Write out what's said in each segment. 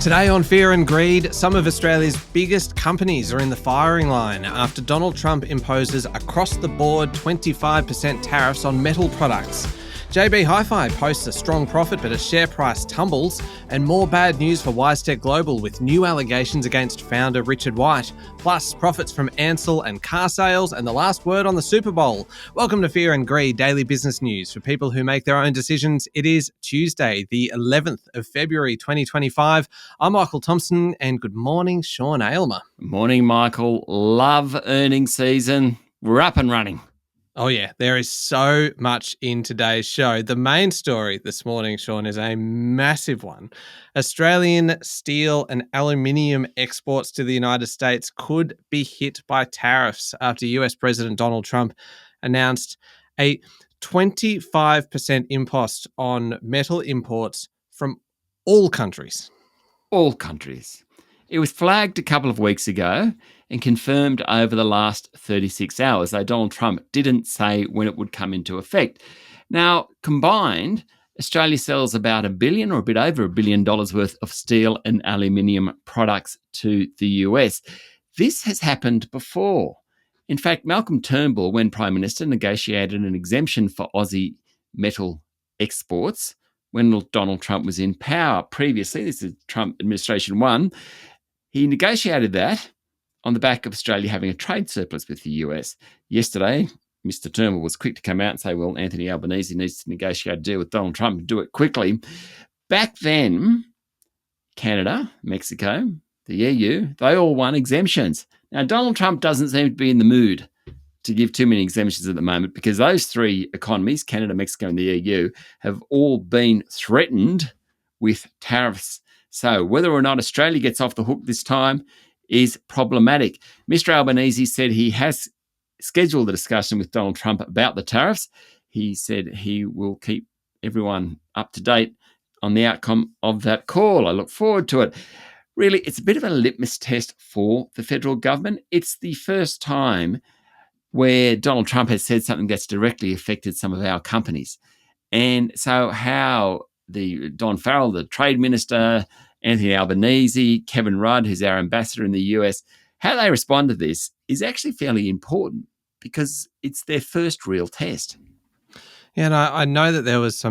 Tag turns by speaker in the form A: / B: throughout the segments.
A: Today on Fear and Greed, some of Australia's biggest companies are in the firing line after Donald Trump imposes across-the-board 25% tariffs on metal products. JB HiFi posts a strong profit but a share price tumbles, and more bad news for WiseTech Global with new allegations against founder Richard White, plus profits from Ansell and carsales, and the last word on the Super Bowl. Welcome to Fear and Greed, daily business news for people who make their own decisions. It is Tuesday, the 11th of February 2025. I'm Michael Thompson, and good morning, Sean Aylmer.
B: Morning, Michael. Love earnings season. We're up and running.
A: Oh yeah, there is so much in today's show. The main story this morning, Sean, is a massive one. Australian steel and aluminium exports to the United States could be hit by tariffs after US President Donald Trump announced a 25% impost on metal imports from all countries.
B: All countries. It was flagged a couple of weeks ago and confirmed over the last 36 hours, though Donald Trump didn't say when it would come into effect. Now, combined, Australia sells about $1 billion or a bit over $1 billion worth of steel and aluminium products to the US. This has happened before. In fact, Malcolm Turnbull, when Prime Minister, negotiated an exemption for Aussie metal exports when Donald Trump was in power previously. This is Trump administration 1. He negotiated that on the back of Australia having a trade surplus with the US. Yesterday, Mr. Turnbull was quick to come out and say, well, Anthony Albanese needs to negotiate a deal with Donald Trump and do it quickly. Back then, Canada, Mexico, the EU, they all won exemptions. Now, Donald Trump doesn't seem to be in the mood to give too many exemptions at the moment because those three economies, Canada, Mexico and the EU, have all been threatened with tariffs. So whether or not Australia gets off the hook this time is problematic. Mr. Albanese said he has scheduled a discussion with Donald Trump about the tariffs. He said he will keep everyone up to date on the outcome of that call. I look forward to it. Really, it's a bit of a litmus test for the federal government. It's the first time where Donald Trump has said something that's directly affected some of our companies. And so how Don Farrell, the trade minister, Anthony Albanese, Kevin Rudd, who's our ambassador in the US, how they respond to this is actually fairly important because it's their first real test.
A: Yeah, and I know that there was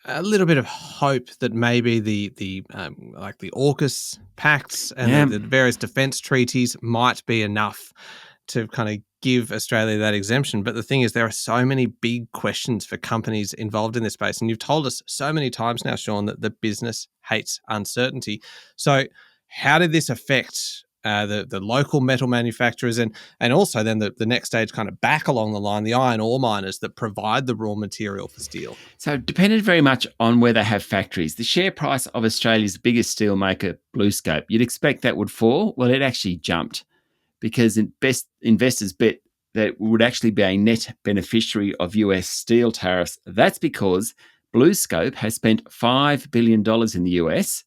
A: a little bit of hope that maybe the AUKUS pacts and the various defence treaties might be enough to kind of give Australia that exemption. But the thing is, there are so many big questions for companies involved in this space. And you've told us so many times now, Sean, that the business hates uncertainty. So how did this affect the local metal manufacturers and also then the next stage kind of back along the line, the iron ore miners that provide the raw material for steel?
B: So it depended very much on where they have factories. The share price of Australia's biggest steel maker, BlueScope, you'd expect that would fall. Well, it actually jumped, because investors bet that it would actually be a net beneficiary of US steel tariffs. That's because BlueScope has spent $5 billion in the US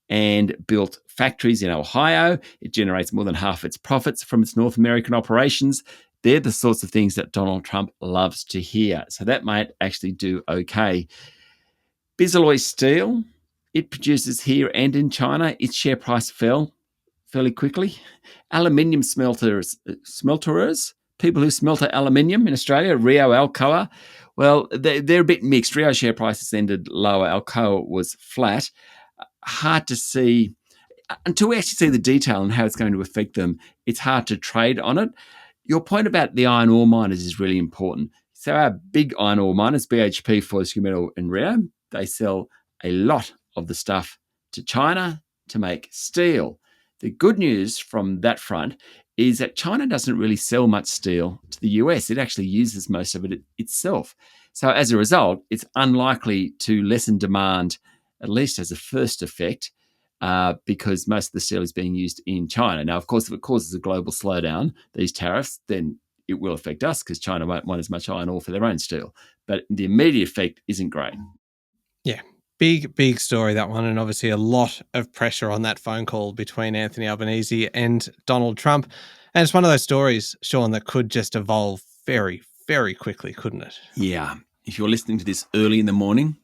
B: and built factories in Ohio. It generates more than half its profits from its North American operations. They're the sorts of things that Donald Trump loves to hear. So that might actually do okay. Bisalloy Steel, it produces here and in China. Its share price fell fairly quickly. Aluminium smelterers, people who smelter aluminium in Australia, Rio Alcoa, well, they're a bit mixed. Rio share prices ended lower. Alcoa was flat. Hard to see. Until we actually see the detail and how it's going to affect them, it's hard to trade on it. Your point about the iron ore miners is really important. So our big iron ore miners, BHP, Fortescue Metals and Rio, they sell a lot of the stuff to China to make steel. The good news from that front is that China doesn't really sell much steel to the US. It actually uses most of it itself. So as a result, it's unlikely to lessen demand, at least as a first effect, because most of the steel is being used in China. Now, of course, if it causes a global slowdown, these tariffs, then it will affect us because China won't want as much iron ore for their own steel. But the immediate effect isn't great.
A: Yeah. Big story, that one, and obviously a lot of pressure on that phone call between Anthony Albanese and Donald Trump. And it's one of those stories, Sean, that could just evolve very, very quickly, couldn't it?
B: Yeah. If you're listening to this early in the morning,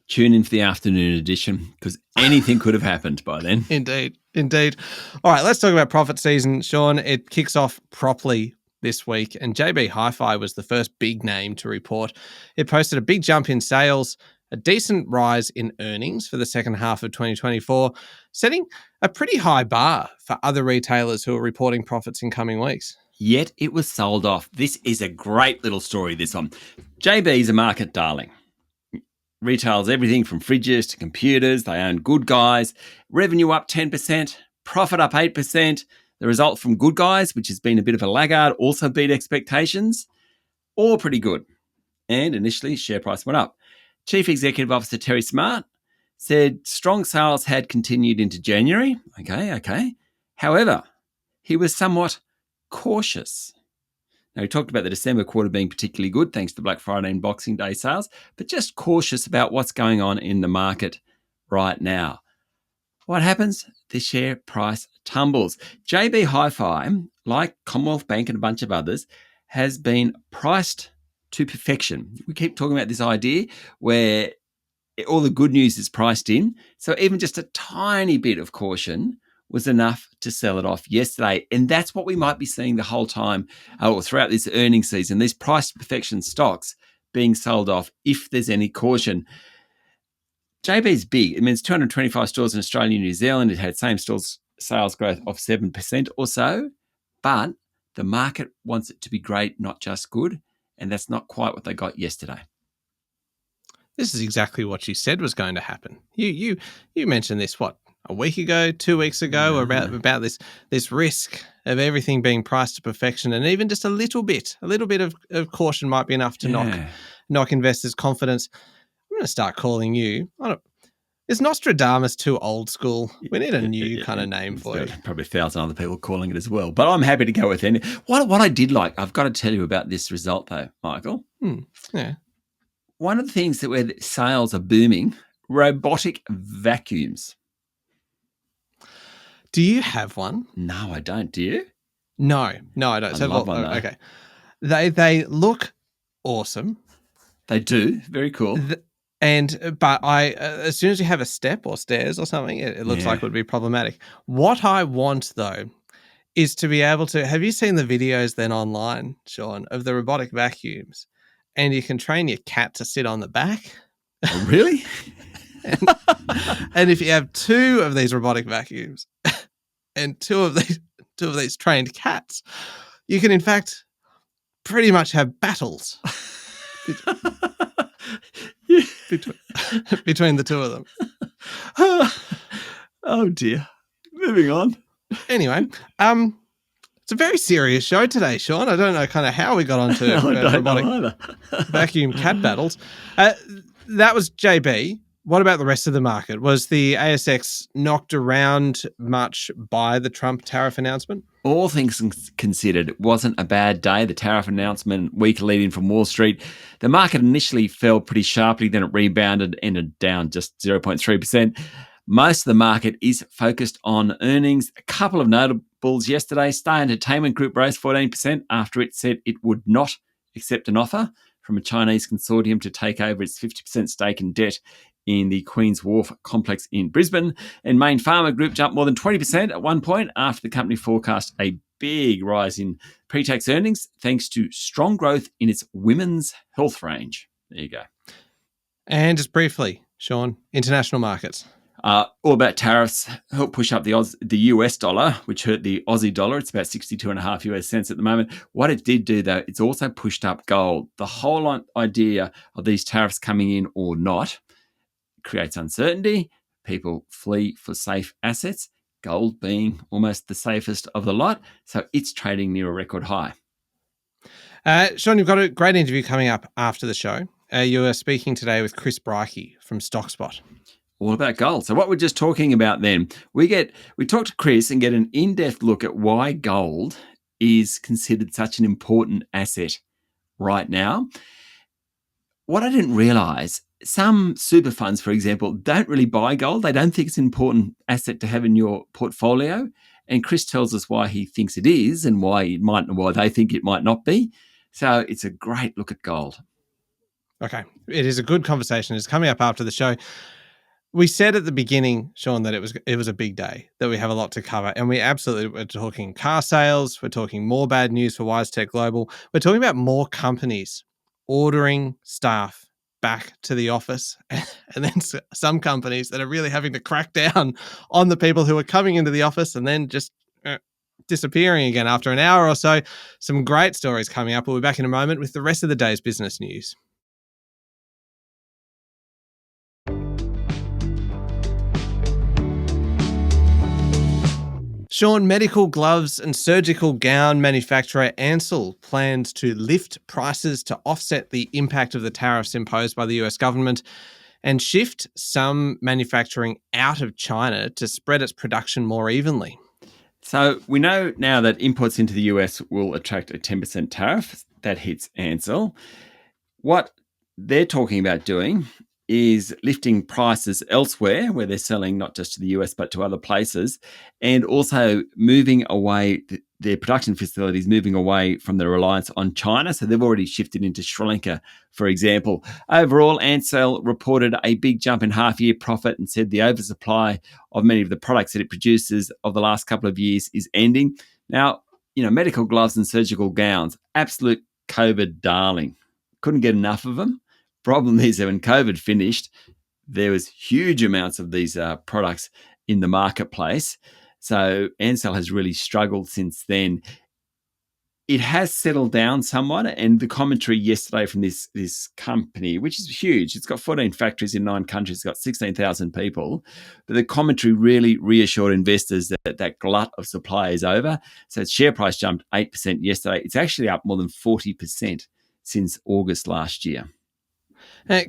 B: Tune in for the afternoon edition because anything could have happened by then.
A: Indeed. All right, let's talk about profit season, Sean. It kicks off properly this week, and JB HiFi was the first big name to report. It posted a big jump in sales, a decent rise in earnings for the second half of 2024, setting a pretty high bar for other retailers who are reporting profits in coming weeks.
B: Yet it was sold off. This is a great little story, this one. JB is a market darling. Retails everything from fridges to computers. They own Good Guys. Revenue up 10%, profit up 8%. The result from Good Guys, which has been a bit of a laggard, also beat expectations. All pretty good. And initially, share price went up. Chief Executive Officer Terry Smart said strong sales had continued into January. Okay. However, he was somewhat cautious. Now, he talked about the December quarter being particularly good thanks to Black Friday and Boxing Day sales, but just cautious about what's going on in the market right now. What happens? The share price tumbles. JB HiFi, like Commonwealth Bank and a bunch of others, has been priced to perfection. We keep talking about this idea where all the good news is priced in. So even just a tiny bit of caution was enough to sell it off yesterday. And that's what we might be seeing the whole time or throughout this earnings season, these price to perfection stocks being sold off if there's any caution. JB's big. It means 225 stores in Australia and New Zealand. It had same stores sales growth of 7% or so. But the market wants it to be great, not just good. And that's not quite what they got yesterday.
A: This is exactly what you said was going to happen. You mentioned this, a week ago, 2 weeks ago, about this risk of everything being priced to perfection, and even just a little bit of caution might be enough to knock investors' confidence. I'm going to start calling you. Is Nostradamus too old school? We need a new kind of name for it.
B: Probably 1,000 other people calling it as well, but I'm happy to go with it. What I did like, I've got to tell you about this result though, Michael.
A: Yeah.
B: One of the things that where sales are booming, robotic vacuums.
A: Do you have one?
B: No, I don't. Do you?
A: No, I don't.
B: I love one, though.
A: Okay. They look awesome.
B: They do. Very cool.
A: But as soon as you have a step or stairs or something, it looks like it would be problematic. What I want though is to be able to. Have you seen the videos then online, Sean, of the robotic vacuums, and you can train your cat to sit on the back?
B: Oh, really?
A: and if you have 2 of these robotic vacuums and two of these trained cats, you can in fact pretty much have battles between the 2 of them.
B: Oh dear. Moving on.
A: Anyway, it's a very serious show today, Sean. I don't know kind of how we got onto robotic vacuum cat battles. That was JB. What about the rest of the market? Was the ASX knocked around much by the Trump tariff announcement?
B: All things considered, it wasn't a bad day. The tariff announcement, week leading from Wall Street. The market initially fell pretty sharply, then it rebounded, ended down just 0.3%. Most of the market is focused on earnings. A couple of notables yesterday. Star Entertainment Group rose 14% after it said it would not accept an offer from a Chinese consortium to take over its 50% stake in debt in the Queen's Wharf complex in Brisbane. And Mayne Pharma Group jumped more than 20% at one point after the company forecast a big rise in pre-tax earnings thanks to strong growth in its women's health range. There you go. And
A: just briefly, Sean, international markets.
B: All about tariffs help push up the US dollar, which hurt the Aussie dollar. It's about 62.5 US cents at the moment. What it did do, though, it's also pushed up gold. The whole idea of these tariffs coming in or not creates uncertainty. People flee for safe assets, gold being almost the safest of the lot. So it's trading near a record high.
A: Sean, you've got a great interview coming up after the show. You are speaking today with Chris Bryke from StockSpot.
B: All about gold. So what we're just talking about then, we talk to Chris and get an in-depth look at why gold is considered such an important asset right now. What I didn't realize, some super funds, for example, don't really buy gold. They don't think it's an important asset to have in your portfolio. And Chris tells us why he thinks it is and why they think it might not be. So it's a great look at gold.
A: Okay. It is a good conversation. It's coming up after the show. We said at the beginning, Sean, that it was a big day, that we have a lot to cover. And we absolutely we're talking car sales. We're talking more bad news for WiseTech Global. We're talking about more companies ordering staff back to the office. And then some companies that are really having to crack down on the people who are coming into the office and then just disappearing again after an hour or so. Some great stories coming up. We'll be back in a moment with the rest of the day's business news. Sean, medical gloves and surgical gown manufacturer Ansell plans to lift prices to offset the impact of the tariffs imposed by the US government and shift some manufacturing out of China to spread its production more evenly.
B: So we know now that imports into the US will attract a 10% tariff that hits Ansell. What they're talking about doing is lifting prices elsewhere where they're selling not just to the US but to other places, and also moving away, their production facilities moving away from the reliance on China. So they've already shifted into Sri Lanka, for example. Overall, Ansell reported a big jump in half-year profit and said the oversupply of many of the products that it produces of the last couple of years is ending. Now, medical gloves and surgical gowns, absolute COVID darling. Couldn't get enough of them. Problem is that when COVID finished, there was huge amounts of these products in the marketplace. So Ansell has really struggled since then. It has settled down somewhat, and the commentary yesterday from this company, which is huge, it's got 14 factories in 9 countries, it's got 16,000 people, but the commentary really reassured investors that glut of supply is over. So its share price jumped 8% yesterday. It's actually up more than 40% since August last year.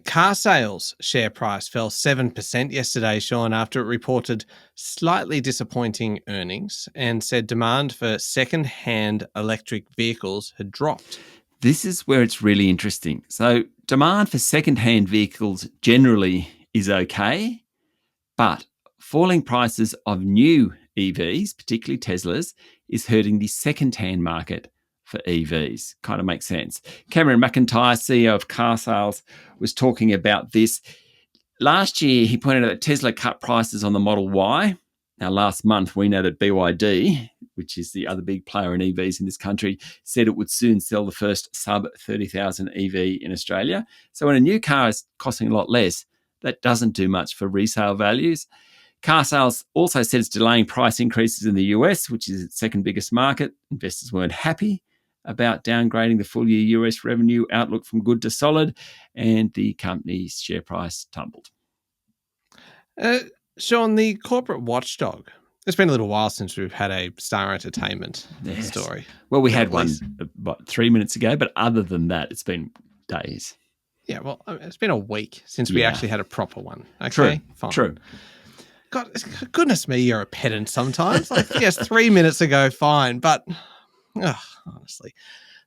A: Car sales share price fell 7% yesterday, Sean, after it reported slightly disappointing earnings and said demand for second-hand electric vehicles had dropped.
B: This is where it's really interesting. So demand for second-hand vehicles generally is okay, but falling prices of new EVs, particularly Teslas, is hurting the second-hand market for EVs. Kind of makes sense. Cameron McIntyre, CEO of carsales, was talking about this. Last year, he pointed out that Tesla cut prices on the Model Y. Now, last month, we know that BYD, which is the other big player in EVs in this country, said it would soon sell the first sub-$30,000 EV in Australia. So when a new car is costing a lot less, that doesn't do much for resale values. Carsales also said it's delaying price increases in the US, which is its second biggest market. Investors weren't happy about downgrading the full year US revenue outlook from good to solid, and the company's share price tumbled.
A: Sean, the corporate watchdog. It's been a little while since we've had a Star Entertainment story.
B: Well, we had one about 3 minutes ago, but other than that, it's been days.
A: Yeah, well, it's been a week since we actually had a proper one. Okay,
B: True.
A: Fine.
B: True.
A: God, goodness me, you're a pedant sometimes. Yes, 3 minutes ago, fine, but honestly,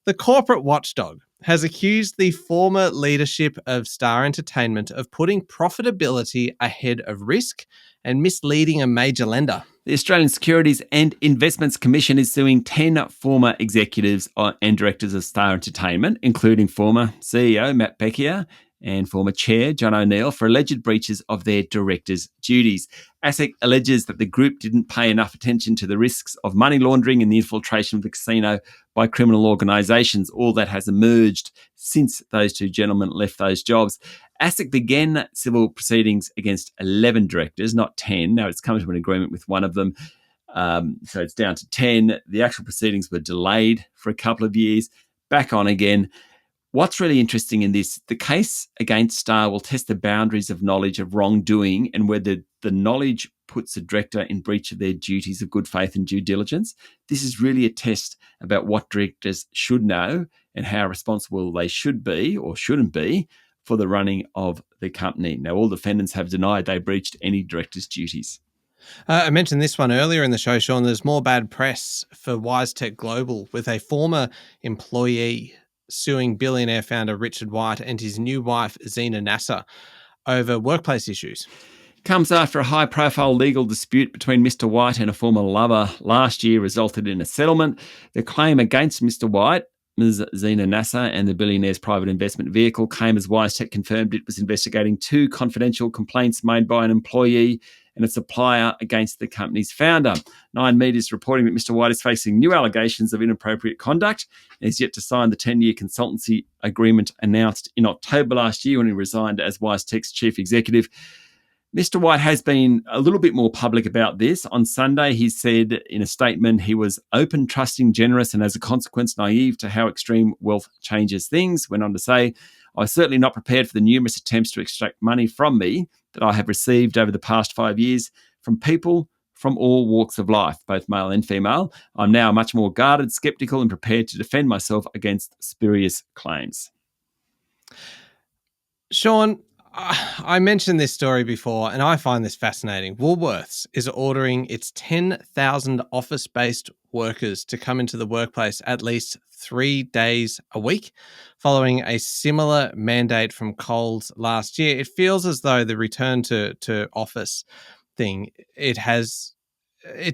A: the corporate watchdog has accused the former leadership of Star Entertainment of putting profitability ahead of risk and misleading a major lender.
B: The Australian Securities and Investments Commission is suing 10 former executives and directors of Star Entertainment, including former CEO Matt Bekier and former chair John O'Neill, for alleged breaches of their directors' duties. ASIC alleges that the group didn't pay enough attention to the risks of money laundering and the infiltration of the casino by criminal organisations. All that has emerged since those two gentlemen left those jobs. ASIC began civil proceedings against 11 directors, not 10. Now it's come to an agreement with one of them, so it's down to 10. The actual proceedings were delayed for a couple of years, back on again. What's really interesting in this, the case against Star will test the boundaries of knowledge of wrongdoing and whether the knowledge puts a director in breach of their duties of good faith and due diligence. This is really a test about what directors should know and how responsible they should be or shouldn't be for the running of the company. Now, all defendants have denied they breached any director's duties.
A: I mentioned this one earlier in the show, Sean. There's more bad press for WiseTech Global, with a former employee suing billionaire founder Richard White and his new wife, Zena Nasser, over workplace issues.
B: Comes after a high-profile legal dispute between Mr. White and a former lover last year resulted in a settlement. The claim against Mr. White Ms. Zena Nasser and the billionaire's private investment vehicle came as WiseTech confirmed it was investigating 2 confidential complaints made by an employee and a supplier against the company's founder. Nine Media is reporting that Mr. White is facing new allegations of inappropriate conduct and is yet to sign the 10-year consultancy agreement announced in October last year when he resigned as WiseTech's chief executive. Mr. White has been a little bit more public about this. On Sunday, he said in a statement he was open, trusting, generous, and as a consequence, naive to how extreme wealth changes things. Went on to say, I was certainly not prepared for the numerous attempts to extract money from me that I have received over the past 5 years from people from all walks of life, both male and female. I'm now much more guarded, sceptical, and prepared to defend myself against spurious claims.
A: Sean, I mentioned this story before, and I find this fascinating. Woolworths is ordering its 10,000 office-based workers to come into the workplace at least 3 days a week, following a similar mandate from Coles last year. It feels as though the return to office thing, it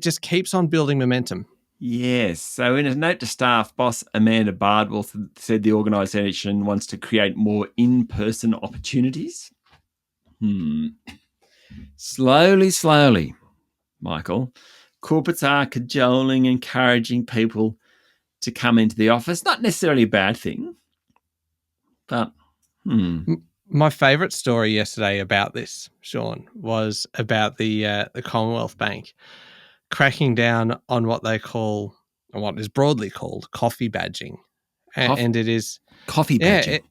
A: just keeps on building momentum.
B: Yes. So in a note to staff, boss Amanda Bardwell said the organisation wants to create more in-person opportunities. Slowly, Michael, corporates are cajoling, encouraging people to come into the office. Not necessarily a bad thing, but
A: My favourite story yesterday about this, Sean, was about the Commonwealth Bank cracking down on what is broadly called coffee badging. And it is
B: coffee badging.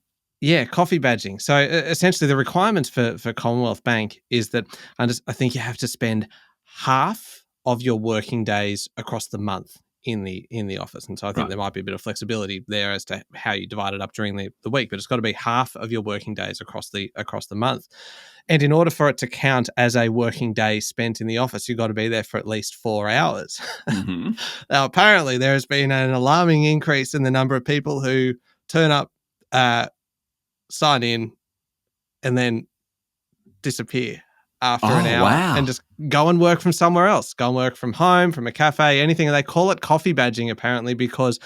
A: Coffee badging. So essentially the requirements for Commonwealth Bank is that I think you have to spend half of your working days across the month in the office. And so I think there might be a bit of flexibility there as to how you divide it up during the week, but it's got to be half of your working days across the month. And in order for it to count as a working day spent in the office, you've got to be there for at least 4 hours. Mm-hmm. Now, apparently there has been an alarming increase in the number of people who turn up, sign in, and then disappear after an hour and just go and work from somewhere else, go and work from home, from a cafe, anything. And they call it coffee badging apparently because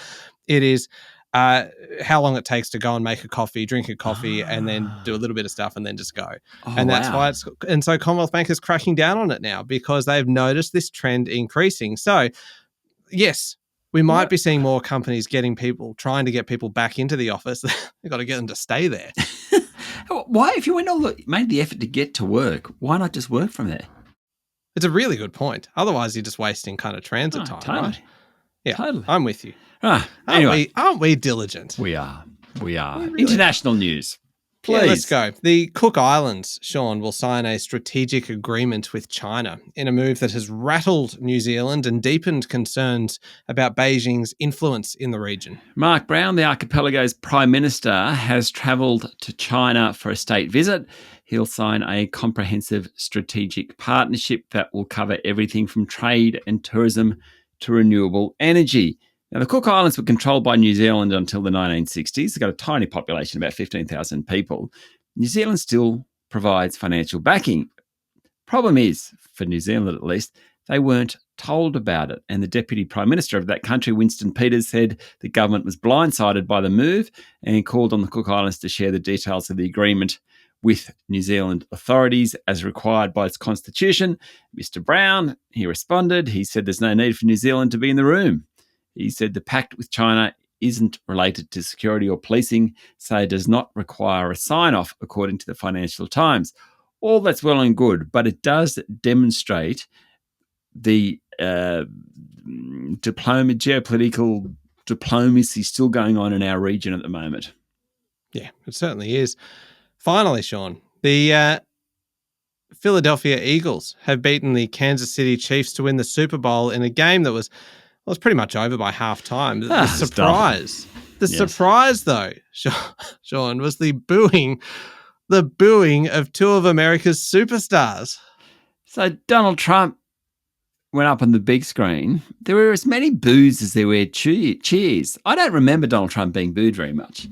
A: it is how long it takes to go and make a coffee, drink a coffee, and then do a little bit of stuff and then just go. And that's why and so Commonwealth Bank is cracking down on it now because they've noticed this trend increasing. So yes, we might be seeing more companies trying to get people back into the office. They've got to get them to stay there.
B: Why, if you made the effort to get to work, why not just work from there?
A: It's a really good point. Otherwise, you're just wasting kind of transit time,
B: totally.
A: right? Yeah,
B: totally.
A: I'm with you.
B: Anyway,
A: aren't we diligent?
B: We are. Really? International news. Please.
A: Yeah, let's go. The Cook Islands, Sean, will sign a strategic agreement with China in a move that has rattled New Zealand and deepened concerns about Beijing's influence in the region.
B: Mark Brown, the archipelago's Prime Minister, has travelled to China for a state visit. He'll sign a comprehensive strategic partnership that will cover everything from trade and tourism to renewable energy. Now, the Cook Islands were controlled by New Zealand until the 1960s. They've got a tiny population, about 15,000 people. New Zealand still provides financial backing. Problem is, for New Zealand at least, they weren't told about it. And the Deputy Prime Minister of that country, Winston Peters, said the government was blindsided by the move and called on the Cook Islands to share the details of the agreement with New Zealand authorities as required by its constitution. Mr. Brown, he responded. He said there's no need for New Zealand to be in the room. He said the pact with China isn't related to security or policing, so it does not require a sign-off, according to the Financial Times. All that's well and good, but it does demonstrate the geopolitical diplomacy still going on in our region at the moment.
A: Yeah, it certainly is. Finally, Sean, the Philadelphia Eagles have beaten the Kansas City Chiefs to win the Super Bowl in a game that was pretty much over by halftime. The surprise, though, Sean, was the booing of two of America's superstars.
B: So Donald Trump went up on the big screen. There were as many boos as there were cheers. I don't remember Donald Trump being booed very much.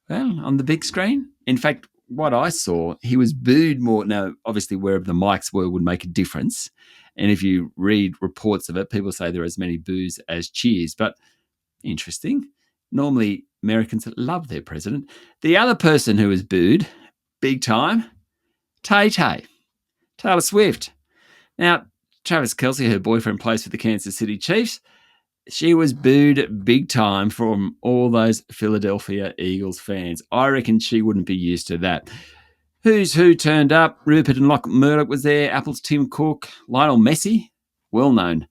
B: Well, on the big screen, in fact, what I saw, he was booed more. Now, obviously, wherever the mics were would make a difference. And if you read reports of it, people say there are as many boos as cheers. But interesting. Normally, Americans love their president. The other person who was booed, big time, Tay-Tay, Taylor Swift. Now, Travis Kelce, her boyfriend, plays for the Kansas City Chiefs. She was booed big time from all those Philadelphia Eagles fans. I reckon she wouldn't be used to that. Who's who turned up? Rupert and Locke Murdoch was there. Apple's Tim Cook. Lionel Messi, well-known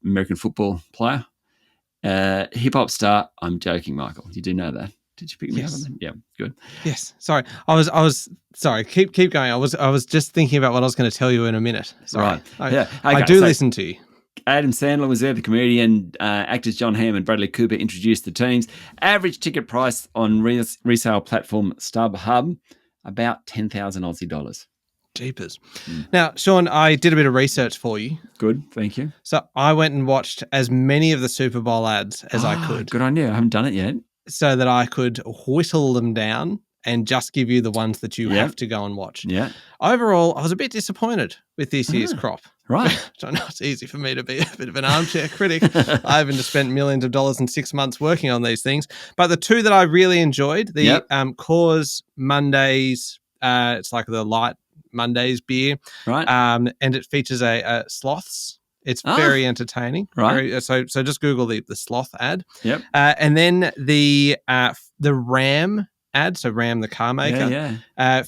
B: American football player. Hip-hop star. I'm joking, Michael. You do know that. Did you pick me up on that? Yeah, good.
A: Yes. Sorry. I was sorry. Keep going. I was just thinking about what I was going to tell you in a minute. Sorry.
B: Right.
A: I do listen to you.
B: Adam Sandler was there. The comedian, actors John Hamm and Bradley Cooper introduced the teams. Average ticket price on resale platform StubHub, about 10,000 Aussie dollars.
A: Jeepers. Now, Sean, I did a bit of research for you.
B: Good, thank you.
A: So I went and watched as many of the Super Bowl ads as I could.
B: Good on you. I haven't done it yet.
A: So that I could whittle them down and just give you the ones that you have to go and watch.
B: Yeah.
A: Overall, I was a bit disappointed with this year's crop.
B: Right.
A: I know it's easy for me to be a bit of an armchair critic. I haven't spent millions of dollars in 6 months working on these things. But the two that I really enjoyed, the Coors Mondays, it's like the light Mondays beer.
B: Right.
A: And it features a sloths. It's very entertaining.
B: Right.
A: So just Google the sloth ad.
B: Yep.
A: And then the Ram ad, so Ram the car maker,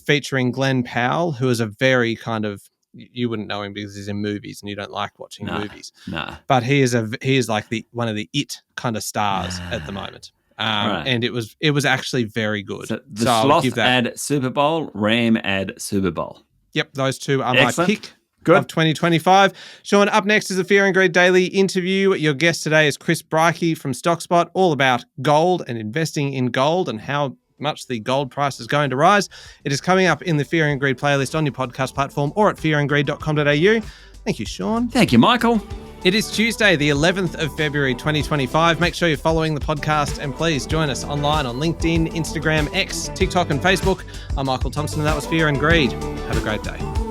A: featuring Glenn Powell, who is a very kind of, you wouldn't know him because he's in movies and you don't like watching movies.
B: No.
A: But he is like one of the it kind of stars at the moment. And it was actually very good.
B: So the sloth ad Super Bowl, Ram ad Super Bowl.
A: Yep, those two are my pick.
B: Good.
A: Of 2025. Sean, up next is a Fear and Greed Daily interview. Your guest today is Chris Breike from StockSpot, all about gold and investing in gold and how much the gold price is going to rise. It is coming up in the Fear and Greed playlist on your podcast platform or at fearandgreed.com.au. Thank you, Sean.
B: Thank you, Michael.
A: It is Tuesday, the 11th of February, 2025. Make sure you're following the podcast and please join us online on LinkedIn, Instagram, X, TikTok and Facebook. I'm Michael Thompson and that was Fear and Greed. Have a great day.